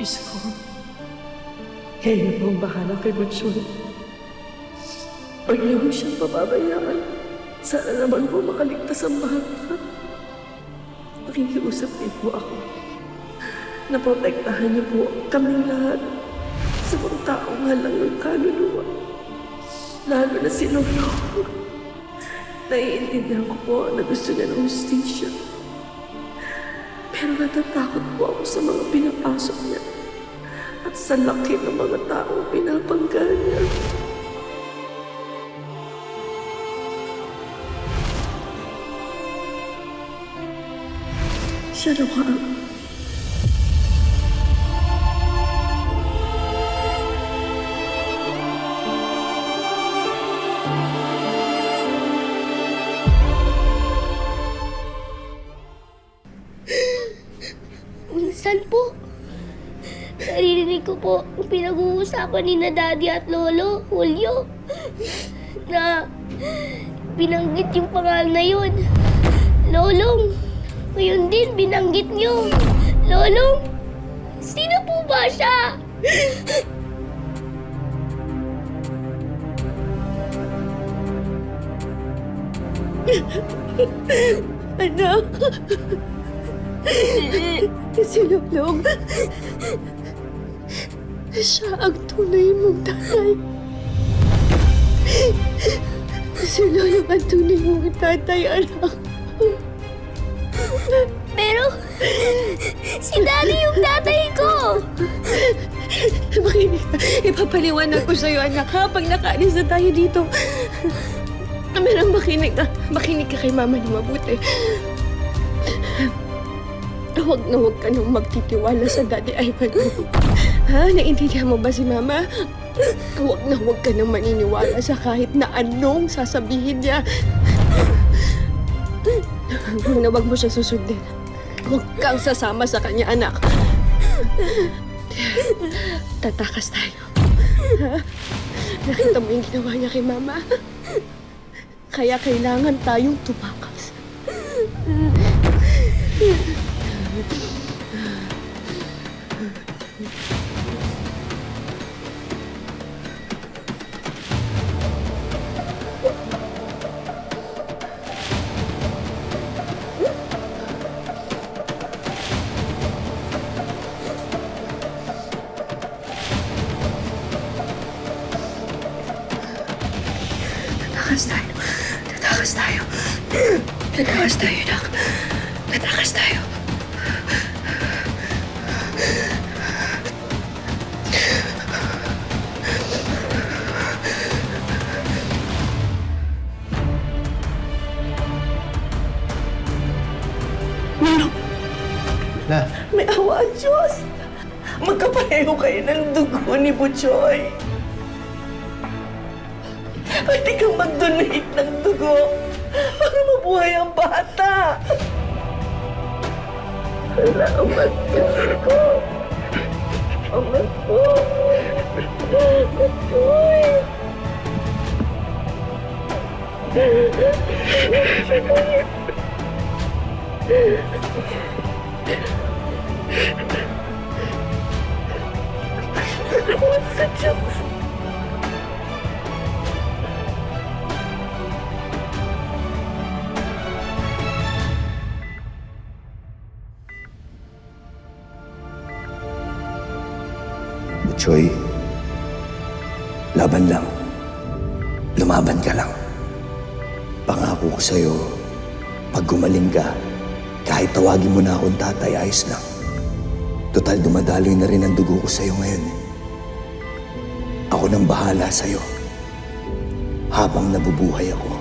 Diyos ko, kayo na po ang bahala kay Butchoy. Huwag niyo po siyang pababayaan. Sana naman po makaligtas ang bata. Nakikiusap din po ako. Naprotektahan niyo po kaming lahat sa mga taong halang ng kaluluwa. Lalo na si Lolo. Naiintindihan ko po na gusto niya ng hustisya. Pero natatakot po ako sa mga pinapasok niya at sa laki ng mga taong pinapangga niya. Siya naman. Minsan po, naririnig ko po ang pinag-uusapan ni na Daddy at Lolo, Julio, na binanggit yung pangalan na yun. Lolong, ngayon din binanggit niyo. Lolong, sino po ba siya? Anak! Si Lolong, siya ang tunay mong tatay. Si Lolong ang tunay mong tatay, anak. Pero, si Daddy yung tatay ko. Makinig ka. Ipapaliwanag ko sa'yo, anak, ha? Pag nakaalis na tayo dito. Pero makinig ka. Makinig ka kay Mama na mabuti. Huwag ka nang magtitiwala sa Daddy Ivan mo. Ha? Naintindihan mo ba si Mama? Huwag ka nang maniniwala sa kahit na anong sasabihin niya. Huwag mo siya susundin. Huwag kang sasama sa kanya, anak. Tatakas tayo. Ha? Nakita mo yung ginawa niya kay Mama? Kaya kailangan tayong tumakas. Tatakas tayo. Tatakas tayo. Tatakas tayo, anak. Tatakas tayo. La, May awa ang Diyos. Magkapareho kayo ng dugo ni Butchoy. Pwede kang mag-donate ng dugo para mabuhay ang bata. Salamat, Diyos ko. Amen po. Butchoy. Salamat sa Diyos. Butchoy, laban lang. Lumaban ka lang. Pangako ko sa'yo, pag gumaling ka, kahit tawagin mo na akong tatay, ayos lang. Total, dumadaloy na rin ang dugo ko sa'yo ngayon. Ako nang bahala sa'yo habang nabubuhay ako.